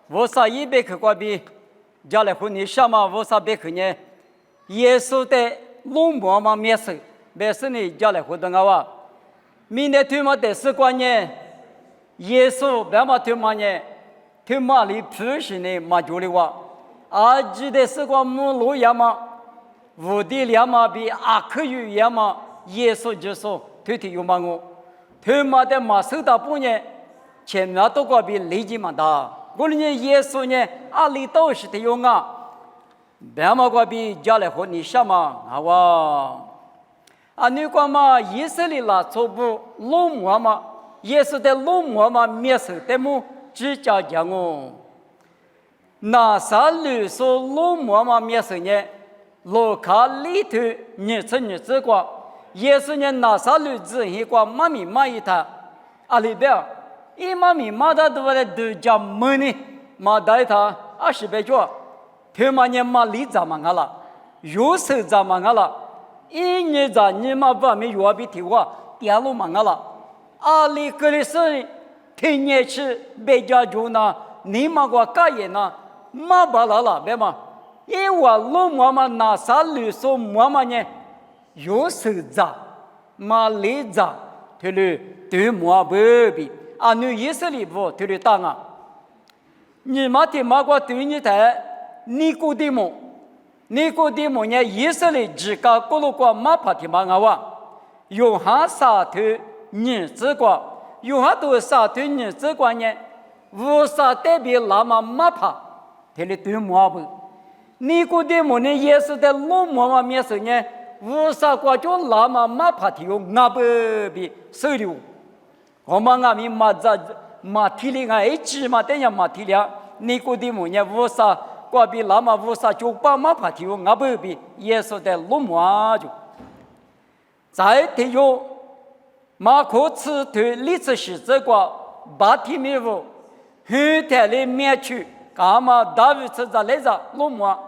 我啥一百克瓜比，家来和你什么我啥百克呢？耶稣的龙膜嘛面色，没事呢家来和的我话，明天他妈的是关呢，耶稣别嘛他妈呢，他妈里普世呢嘛就的话，啊记得是关母路呀嘛，无敌呀嘛比阿克语呀嘛，耶稣就说推有嘛我，他妈的嘛手打不呢，前面都瓜比累积嘛大。我呢，耶稣呢，阿里都是的用啊，别么个比家来和你什么啊哇？啊，你讲嘛，以色列啦，做不龙魔嘛，耶稣的龙魔嘛，灭手的么，只叫讲哦。那啥律说龙魔嘛灭手呢？罗卡里头日子过，耶稣呢那啥律子一过，妈咪妈一他，阿里边。一妈咪妈的都在都叫么呢？妈带他20倍多，他妈呢妈里咋嘛了？有时咋嘛了？一年咋你妈把没有比提话电路嘛了？阿里格里是天年去别家住呢，你妈个干也呢？妈把了别嘛？因为老妈妈那啥律说妈妈呢？有时咋妈里咋？他嘞对妈不比。啊，你以色列不对的当啊！你妈的妈个对你的尼古迪姆呢？以色列只个过路过马帕的妈哇，有哈啥头日子过，有哈多啥头日子过呢？无啥代表拉玛马帕，他的对妈不？尼古迪姆呢？也是在老妈妈面前呢，无啥过就拉玛马帕的有阿不比手里。我们阿弥马扎马提里啊，一直嘛等下马提里啊，尼古迪姆呢无啥，过比拉玛无啥就把马帕提有阿不比耶稣的罗马就，再提有马可茨对历史是这个巴提米乌，很泰里面去，干嘛大卫吃着来着罗马，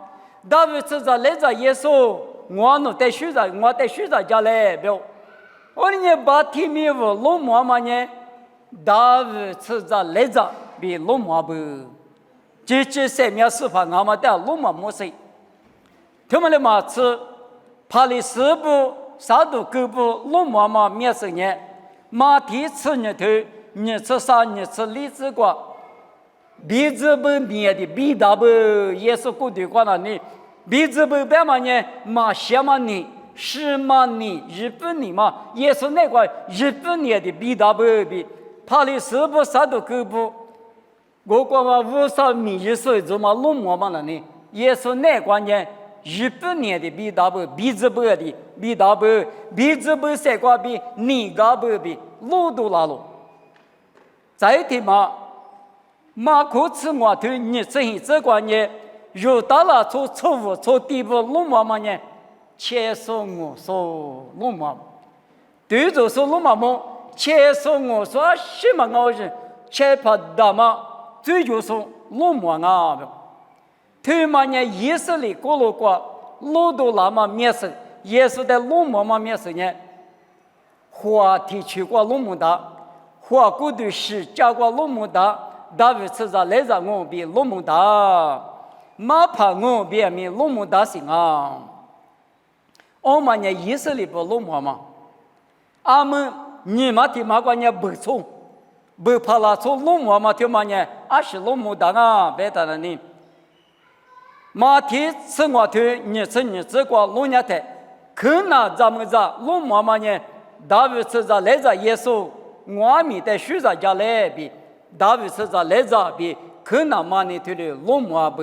大卫吃着来着耶稣，我弄带书着，我带书着家来表。我呢，巴提米乌罗马嘛呢，大卫吃着来着比罗马不，这3面4方俺们的罗马模式，他们的马吃，帕里斯布、沙都各部罗马嘛面生呢，马蹄吃呢头，你吃啥？你吃荔枝瓜，鼻子不面的鼻大不，也是固定过了呢，鼻子不白嘛呢，马血嘛呢。是嘛你日本你嘛，也是那个日本人的比大不比，帕里斯布啥都够不，我讲嘛50米以上就嘛龙马嘛了呢，也是那个呢日本人的比大不，鼻子不的比大不，鼻子不三个比你个不比，路都拉路，再提嘛，马可茨我头你这个呢，有到了做错误做地步龙马嘛呢？切说我说罗马，对着说罗马么？切说我说什么高人？切怕大嘛？最就说罗马啊！他妈呢？以色列过路过，路都那么面生，也是在罗马嘛面生呢。话题去过罗马达，话过的是加过罗马达，大卫吃着来着我比罗马达，马怕我比面罗马达行啊！我们呢，以色列不罗马嘛？俺们你妈的妈个呢不错，不怕啦错罗马嘛？他妈呢，俺是罗马的啊，别的了呢。马蹄吃我头，你吃过罗家的，可那咱们这罗马嘛呢？大卫吃着来着耶稣，我们的书着家来比，大卫吃着来着比，可那嘛呢？对的罗马不？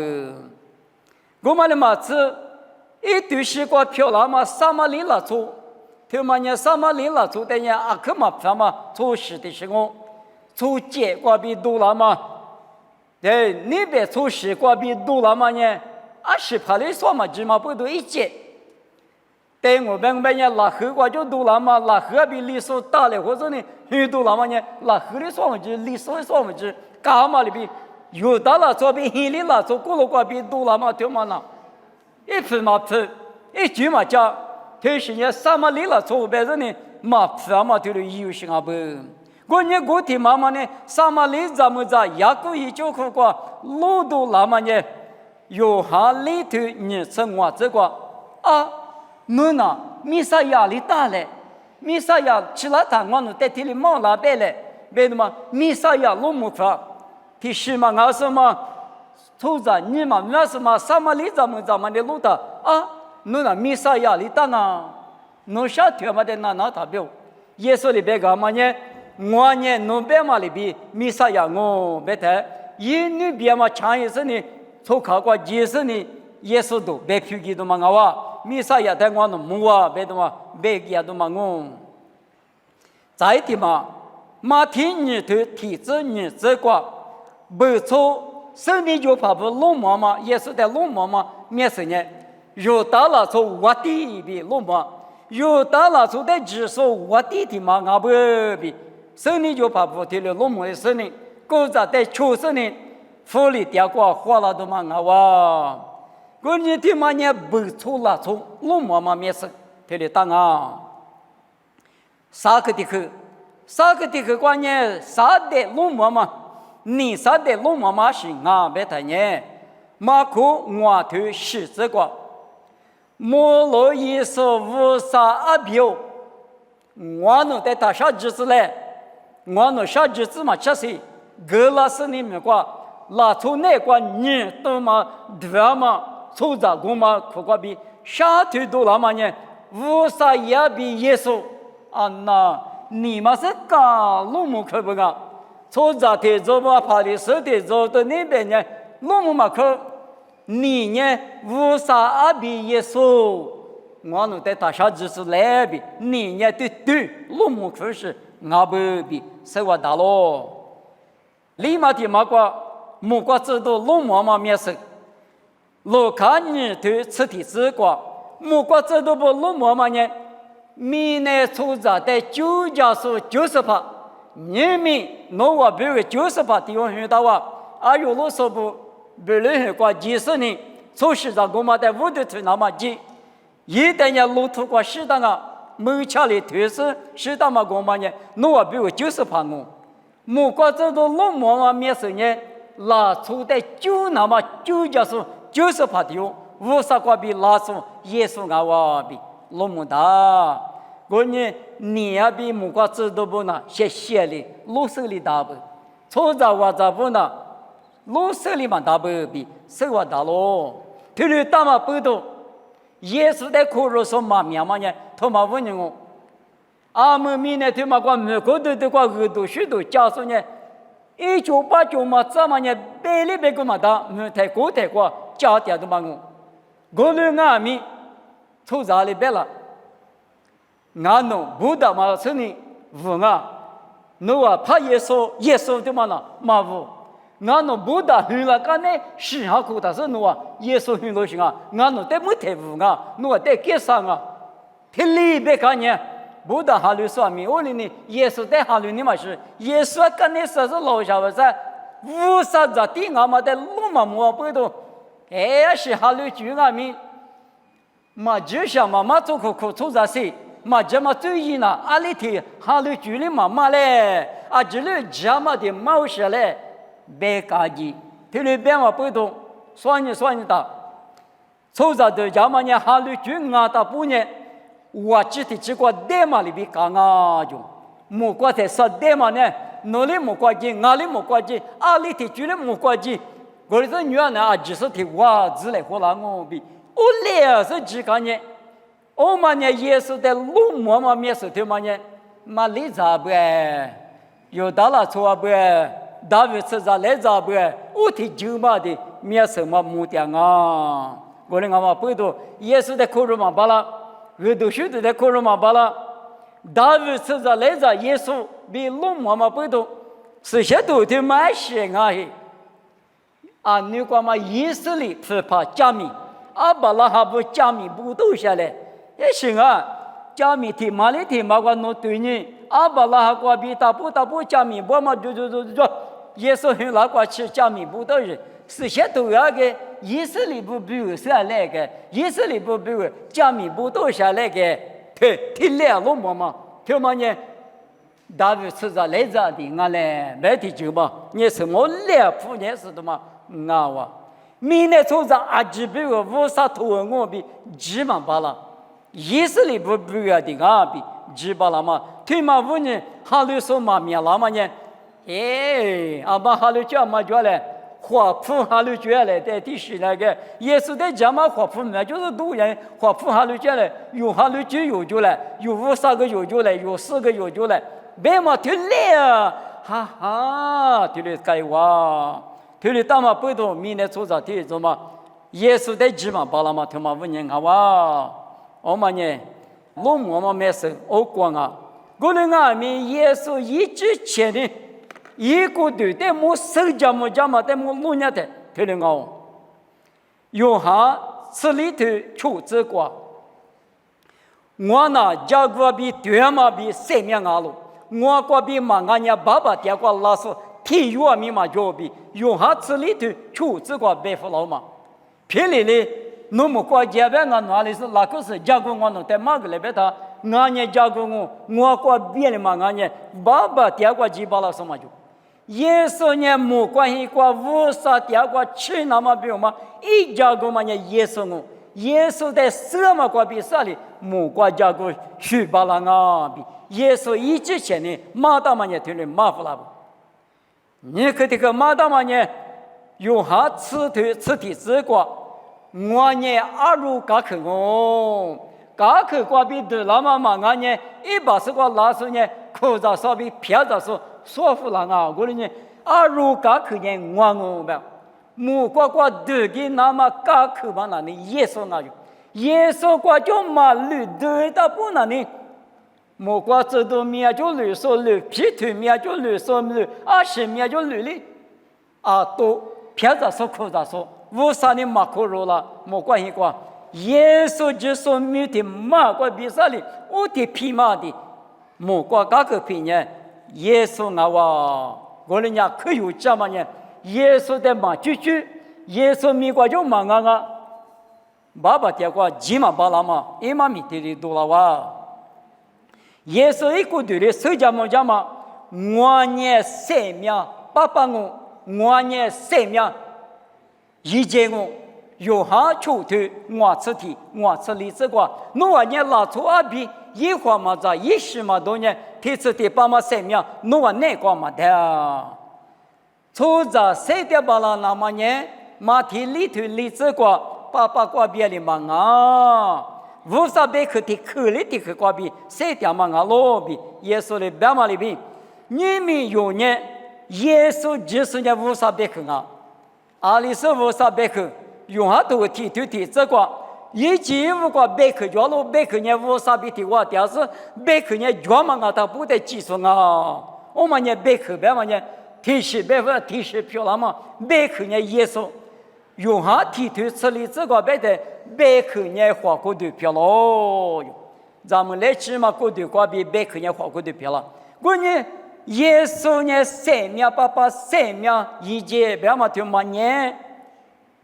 我们的马吃。一对西瓜漂亮嘛，撒玛利亚做，他妈呢撒玛利亚做的呢，阿克嘛他嘛做事的时候，做结果比多了嘛，对，那边做西瓜比多了嘛呢，阿是怕你说嘛，只嘛不多一节，对我们呢拉河瓜就多了嘛，拉河比里数大了，或者呢很多了嘛呢，拉河的说嘛就里数的说嘛就干嘛里比有大了做比黑里了做过了瓜比多了嘛，对嘛呢？一分嘛分，一句嘛讲，他是呢撒玛利亚做别人呢嘛分嘛对了有些啊不，过年过天妈妈呢，萨玛利咱们在雅各一就哭过，路途那么呢，有哈里头你生活这个啊，侬呐，弥撒压力大嘞，弥撒压其他堂我们在这里忙那边嘞，为什么弥撒压路木法？第十嘛，我什么？出在你嘛，那什么萨玛利咱们的路的啊，侬呐弥撒压力大呢，侬下天嘛的那代表，耶稣里边干嘛呢？我呢，侬别嘛里边弥撒压我别的，一女别嘛强一些呢，从考过几十呢，耶稣都别批给都嘛我哇，弥撒压在我侬木啊，别的嘛别给都嘛我，再的嘛，马天你头体质你这个不错。生命就怕不龙妈妈，也是在龙妈妈面前呢。有大了从我弟比龙妈，有大了从在只说我弟弟嘛，我不比。生命就怕不提了龙妈的生命，狗在在出生呢，福利掉过花了都嘛我哇。过年的嘛呢不错了从龙妈妈面前提了当啊。啥个的去关键啥的龙妈妈。你啥的龙妈妈是啊，别太呢，马可我头十字个，摩罗耶稣无啥阿表，我能在他啥日子嘞？我能啥日子嘛？这是格拉斯里面个，拉出那个你都嘛对嘛，出在我嘛可个比啥头多了嘛呢？无啥也比耶稣啊那，你嘛是干龙母可不个？从这天做嘛，怕的是的做到那边呢，弄嘛可，你呢无啥阿比耶稣，我能在大小就是来比，你呢对，弄嘛可是阿不比，是我大咯。立马的嘛个，木瓜知道弄嘛面试，罗卡你对吃的这个，木瓜知道不弄嘛呢？明年出在在9家数90%。你们侬我比如90%地方学到啊，啊有罗说不，比如学过几十年，从市场我们在屋头推那么急，一旦要路途过适当啊，门前里推是适当嘛我们呢，侬我比如90%我，木瓜这都龙毛嘛面试呢，拉出在那么9家数90%地方，无啥个比拉出耶稣啊我比龙毛大。过年你也比木瓜子都不呢，谢谢哩，路手里大不，错在我这不呢，路手里嘛大不比，手我大咯，头里大嘛不多，耶稣在苦肉说嘛面嘛呢，他嘛问我，阿们明年他嘛管美国的管耳朵许多家属呢，1989嘛这么呢，百里百个嘛大，没太过家点都嘛我人阿米，错在里边了。俺侬不打嘛是你无啊，侬啊怕耶稣的嘛啦嘛无，俺侬不打去了干呢，是下苦但是侬啊耶稣去了行啊，俺侬得没太无啊，侬啊得给上啊，天里别看呢，不打哈律说明我哩呢，耶稣在哈律你嘛是，耶稣干呢是老小子，无啥子地俺嘛在路嘛摸不到，哎是哈律主俺们，嘛就像嘛嘛做苦出啥事。嘛这么注意呢？阿里天哈里距离妈妈嘞，啊这里这么的毛事嘞，别着急，这里边嘛不动，算你的，凑着的这么呢哈里距啊大不呢，我只的这个代码里边讲啊就，木瓜在说代码呢，哪里木瓜机，哪里木瓜机，阿里天距离木瓜机，我这女儿呢啊只是的哇子来和那我比，我俩是几个呢？我们呢也是在路摸嘛面试的嘛呢，嘛理咋不？有大了错不？大卫吃咋来咋不？我提酒嘛的面试嘛目的啊，我们嘛不多，也是在苦肉嘛巴拉，我都晓得在苦肉嘛巴拉，大卫吃咋来咋耶稣比路摸嘛不多，是些都的蛮些啊嘿，啊你讲嘛以色列不怕加米，阿巴拉哈不加米不都下来？也行啊，加米提马里提马关诺对你，阿巴拉哈瓜比大不加米不嘛就，耶稣很拉瓜吃加米不的人，是些都要个以色列不比如下来个，以色列不比如加米不都下来个，提两路嘛，听嘛呢？大卫吃着来着的俺嘞，白的酒嘛，你是我来铺你是的嘛，俺哇，明年出着阿吉比我无啥头我比几万巴了，意思里不要的俺比几巴了嘛，推嘛五年哈律说嘛面了嘛呢，阿爸哈律叫嘛叫嘞。华普哈律觉来在第十那个，也是在讲嘛华普嘛，就是多人华普哈律觉来，有哈律就有就来，有50个有就来，有4个有就来，别嘛听来啊，哈哈，听来该哇，听来大嘛不多，明年做啥听做嘛，也是在讲嘛，巴拉嘛听嘛5年啊哇，我们呢，我们没事，我讲啊，我们俺们也是一直前的。一个队的没手家没家嘛，的没路伢的，听得我。有哈吃里头出这个，我那家国比对嘛比生命阿路，我国比嘛俺家爸爸爹个老师体育咪嘛就比，有哈吃里头出这个白富老嘛，偏里哩，那么国家边俺哪里是那个是家国我弄在马个里边他，俺家家国我国别的嘛俺家爸爸爹个几把老师嘛就。耶稣呢，没关系过无啥第二个去那么比嘛，一家个嘛呢耶稣我，耶稣在什么个比啥里，没关家个去巴拉啊比，耶稣一直前呢，马达嘛呢听了马夫拉不，你看这个马达嘛呢，有哈吃的这个，我呢阿鲁嘎克哦，嘎克个比的那么嘛俺呢，180个老师呢，口罩稍微撇着说。说服了啊！我呢，如果可能我吧，木瓜瓜得给那么高口吧那里耶稣啊就，耶稣瓜就马路得到不那里，木瓜这都面就绿说绿，皮头面就绿说绿，20面就绿哩，都偏着说口着说，无啥的马可肉了，没关系瓜，耶稣就说面的马瓜比啥哩，我的皮马的，木瓜高口皮呢。耶稣啊哇，我人家可有这么呢？耶稣的嘛句句，耶稣米瓜就嘛啊，爸爸爹瓜几嘛巴拉嘛，一嘛米地里多了哇。耶稣一个对的手家嘛，我呢生命，爸爸我呢生命，一切我有哈出头，我吃的，我吃里这个，我呢拉出阿比。一话嘛在一时嘛多年，提出的爸妈生命，我那个嘛的，出着谁的巴拉那么呢？马蹄里头里这个爸爸挂别的嘛啊，无啥别去的口里的去挂别，谁的嘛啊罗比，耶稣的别嘛里边，你们有呢？耶稣就是呢无啥别去啊，阿里是无啥别去，用下头提这个。以前我个别克教了，别克呢无啥别的话，但是别克呢专门他不得技术啊。我们呢别克别嘛呢，提示票了嘛，别克呢耶稣用下提头吃里这个别的别克呢花过的票喽。咱们来起码过的话比别克呢花过的票了。我呢耶稣呢生命爸爸生命以前别嘛就嘛呢，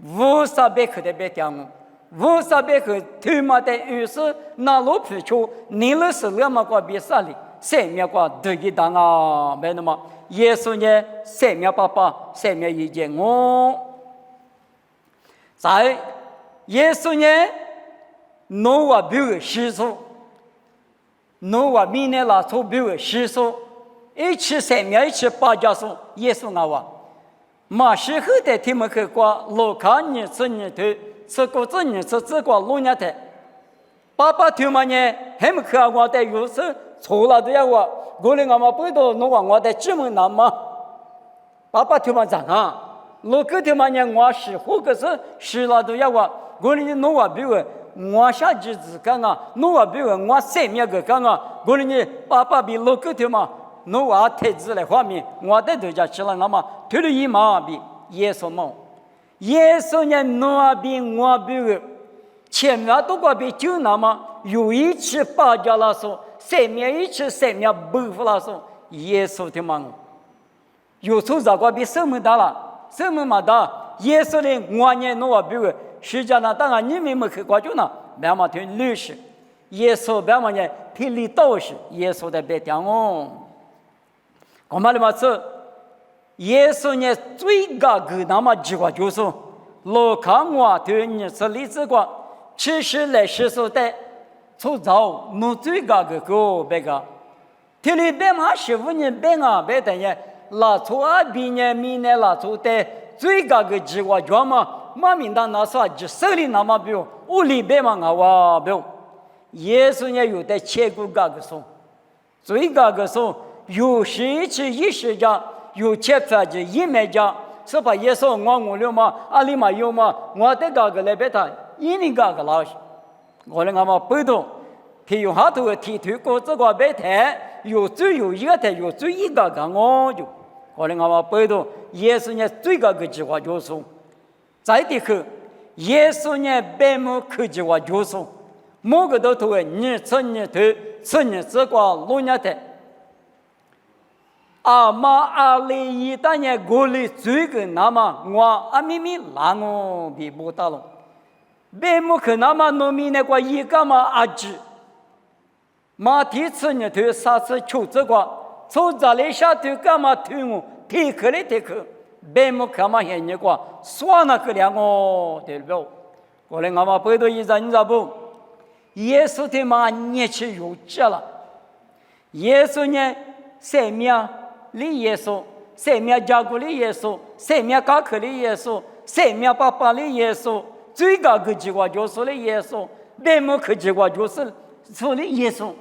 无啥别克的别讲我。无啥别个他妈的于是那路皮球，你那是那么个比啥哩？生命个得一当啊，没那么耶稣呢？生命爸爸，生命一件我，在耶稣呢？侬话比如施主，侬话明年拉出比如施主，一起生命一起八家数，耶稣啊话，马时候的他们去过罗卡尼吃你头。吃过这年吃这个路年的，爸爸听嘛呢，他们看我的有时错了都要我的俺们不都弄我的这么难吗？爸爸听嘛讲啊，如果听嘛呢，我是或者是了都要我的弄比如我下日子干啊，弄比如我生命个干啊，我的呢爸爸比如果听嘛，弄太子来方面，我的都叫吃了俺们推了一马比耶稣嘛。耶稣呢，那边我比前面都个比就那么有一起八家了说，前面一起前面不服了说，耶稣的嘛，有时候这个比什么大了，什么嘛大，耶稣的我呢，那比实际上当然你们没去过就呢，别嘛听历史，耶稣别嘛呢听里道是耶稣的别讲哦，我们的嘛是耶稣呢最高个那么几个就是罗康话对你是例子个，其实来是说的，从早弄最高个别个，这里边嘛是不呢边啊别的呢，拉出啊比呢米呢拉出的最高个几个叫嘛，马明当那啥就手里那么表，屋里边嘛我表，耶稣呢有的切骨高个说，最高个说有时期一时家。有切法子一美家，是把耶稣我了嘛，阿里嘛有嘛，我的个个来别他，一年个个老师，我的我嘛不懂，提有好多提推过这个别台，有最有一个台，有最一个个我就，我的我嘛不懂，耶稣呢最个个计划就是，再的去，耶稣呢白木科计划就是，某个都头你吃你头，吃你这个路年台。阿妈阿里一当年过里最个那么我阿咪咪拉我比不到了，别木可那么农民那个一个嘛阿吉，马蹄子呢头啥子求这个，从这里下头干嘛推我提克哩提克，别木可嘛现那个算那个两个对不？我来阿妈背到一张你知不？耶稣的嘛年纪有这了，耶稣呢生命。里耶稣，生命加古里耶稣，生命高克里耶稣，生命爸爸里耶稣，最高个计划就是的耶稣，别么个计划就是说的耶稣，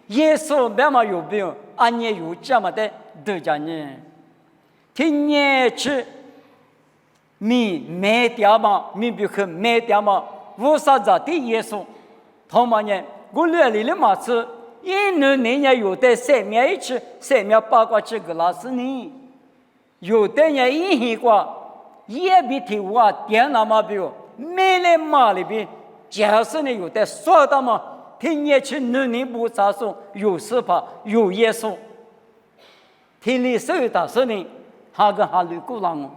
耶稣别嘛有病，俺也有这么的都讲呢，听年去，米卖掉嘛，米不去卖掉嘛，无啥子的耶稣，他们呢，我来里的嘛是。因为人家有的生命一起，生命八卦这个老师呢，有的人一个也比提我点那么比，没来马里边，假设呢有的说的嘛，听也去人不咋说，有司法有耶稣，听你手打说呢，哈个哈律古朗，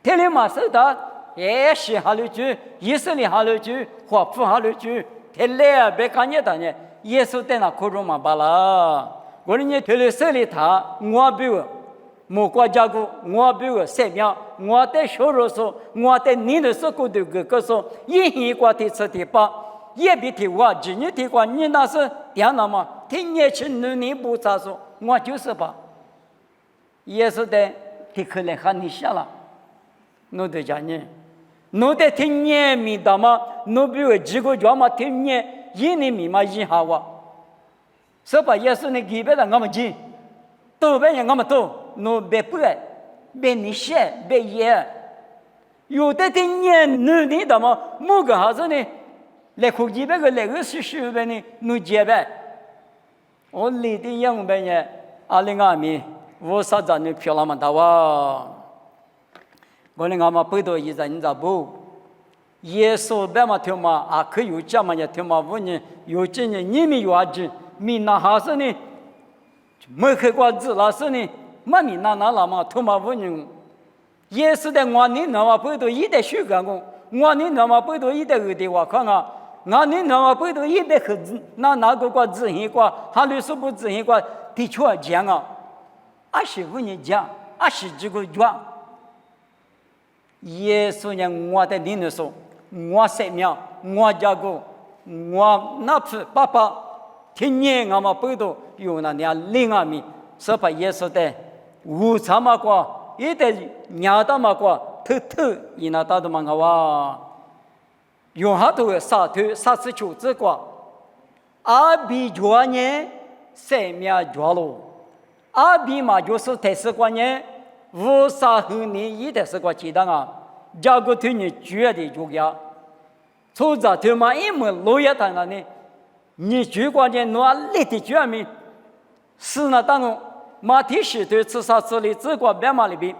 听你马手打也是哈律句，以色列哈律句，华府哈律句，听来别看见的呢。耶稣在那苦中嘛罢了，我人家推了手里他，我比我，莫国家个，我比我生命，我在小肉说，我在你的手骨头个说，一个提吃提八，也比提我，今日提过，你那是点了嘛？听年轻人你不咋说，我就是吧。耶稣的提可能喊你下了，我得讲你，我得听年米的嘛，我比我几个叫嘛听年。一年米嘛一下哇，所以耶稣呢给别人我们进，多别人我们多，侬别不爱，别你写别也，有的听年女的的嘛，某个啥子呢？来口几百个来个是呗呢，侬结呗。我里的样呗呢，2020我啥子呢漂亮嘛大哇，我呢我们背到一张你咋不？耶稣别嘛听嘛，啊可有这么也听嘛，问你有今年你们有啊子，米那哈是呢，没开过字老师呢，没米那了嘛，听嘛问你，耶稣的我你那么背到一代学干工，我你那么背到一代二代我看啊，我你那么背到一代盒子，那个字形过，还有什么字形过，的确讲啊，20问你讲，20几个讲，耶稣呢我的领导说。我生命，我家个，我那次爸爸听年我们背到有那两另外面，是把耶稣的无常嘛过，一代娘的嘛过，偷伊那大的嘛个哇，用好多沙头沙子球子过，阿比做呢生命做了，阿比嘛就是台式过呢，无啥后年一代是过记得啊。家个对你绝对重要，从这头嘛，因为老爷当然呢，你最关键拿力的绝命，是那当中马蹄石头吃啥吃的，只管别嘛里边，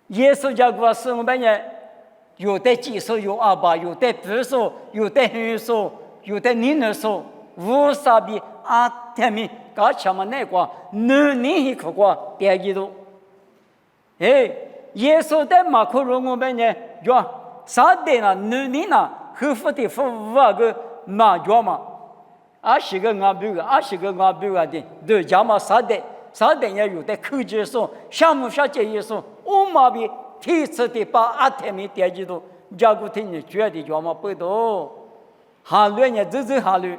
耶稣家个是我们呢，有的技术有阿爸，有的不说，有的很说，有的你能说，无啥比阿天命搞什么那个，能你一个个别记住，哎。耶稣在马可罗我们呢，叫啥的呢？女的呢，后夫的夫那个马叫嘛，20个俺比个，20个俺比个的，都叫嘛啥的？啥等也有的口诀说，项目下节也说，我嘛比提出的把阿天米点几多，加古听你觉得叫嘛不多，哈律呢走哈律，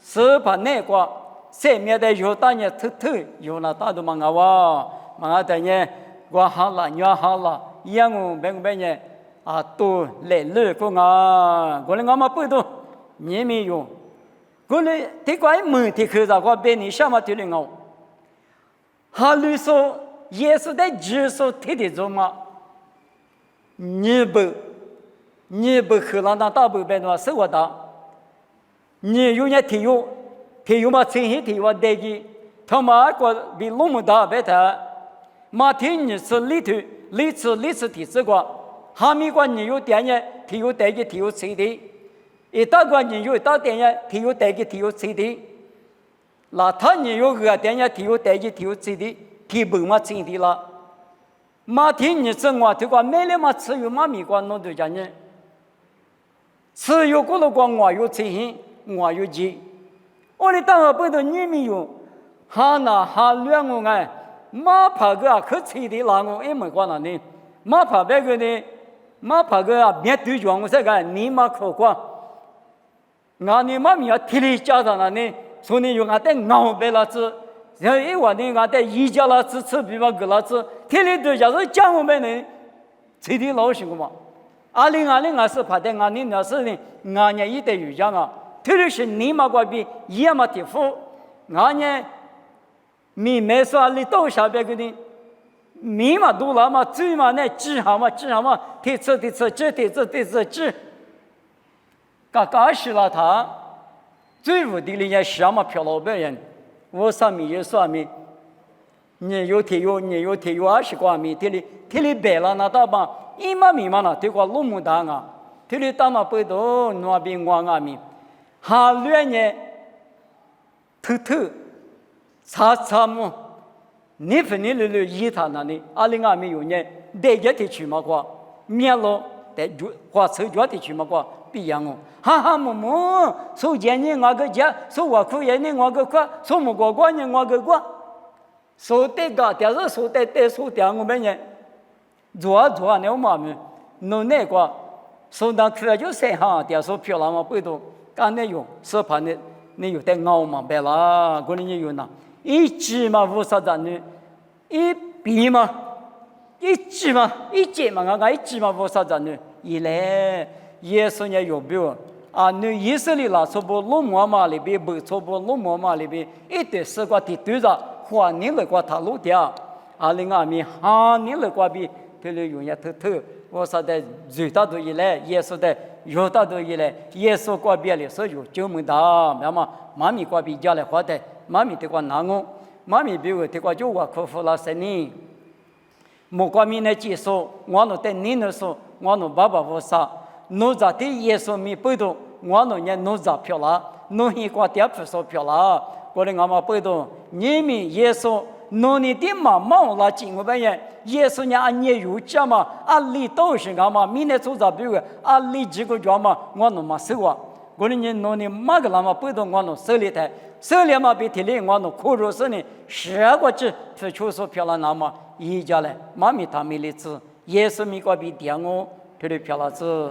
是把那个上面的有大呢偷偷有那大都嘛哇，嘛的呢我好了，你好了，一样我别呢啊都来路过啊，我们不多，你没有。我们这个问题可是我被你什么对了我？哈律说耶稣的耶稣提的什么？你不喝了那大不白的是我的，你有点体有嘛？前些体我带去，他妈个比龙门大白的，马天你是里头历史体这个，哈密瓜你有点呢，体有带去体有谁的？一大关你有到点呀，体有带给体有谁的？那他你有个点呀，体有带给体有谁的？体不嘛谁的了？马天你生活这个没了嘛，只有妈咪关弄对家呢。只有过了关我有财险，我有钱。我的当下不都你没有？哈那哈两个哎，马爬个可谁的那个也没关了呢？马爬别个呢？马爬个啊，别对讲我这个你马可关。俺你妈咪要提里家长了呢，所以用俺在熬白了子，然后一晚呢俺在一家了子吃比嘛个了子，提里对家是讲我们呢，谁的老师个嘛？2020是拍的俺你那是呢，俺呢一代有讲啊，提里是你妈个比也嘛提富，俺呢，米没说里到下边个呢，米嘛多了嘛，最嘛呢几行嘛，提车，这。刚开始了，他最无敌的人什么漂老白人，我上面也上面，你有20多米，这里白了那大把，一码米嘛那这个路木大啊，这里大那北头那边往外面，哈乱呢，偷查么，你分你溜一他那里，2020有呢，大家的去嘛过，面了在花车脚的去嘛过。不一样哦，哈哈么，说见你我个家，说我苦也你我个苦，说么个关你我个关，说这个但是说的我们呢，做那嘛么，弄那个，说那去就三行，但说漂亮嘛不多，干那用，是怕你有点熬嘛白啦，过年有那，一季嘛无啥子呢，一笔嘛，一季嘛，一季嘛，俺一季嘛无啥子呢，一来。耶稣呢有标啊，你以色列啦，说不罗马嘛里边不，说不罗马嘛里边，一对是个地对着，花你了个他路掉，2020米哈你了个比，这里用也偷，我说的最大都一来，耶稣的有大都一来，耶稣个别的所有就没到，那么妈咪个比家来花的，妈咪的个难我，妈咪比如的个就我克服了10年，莫个米呢接受，我那在你那说，我那爸爸我啥。侬在的耶稣米背头，我那年侬在漂了，侬一挂点不说漂了，过来我们背头，你们耶稣，侬你的妈妈来进我们人，耶稣呢按年有讲嘛，按理都是我们，明天做在比如按理这个讲嘛，我那么说话，过来你侬你马个那么背头我那手里头，手里嘛比提里我那苦肉是呢，10个字是确实漂亮那么一家嘞，妈咪他们的字，耶稣米个比点我，这里漂亮字。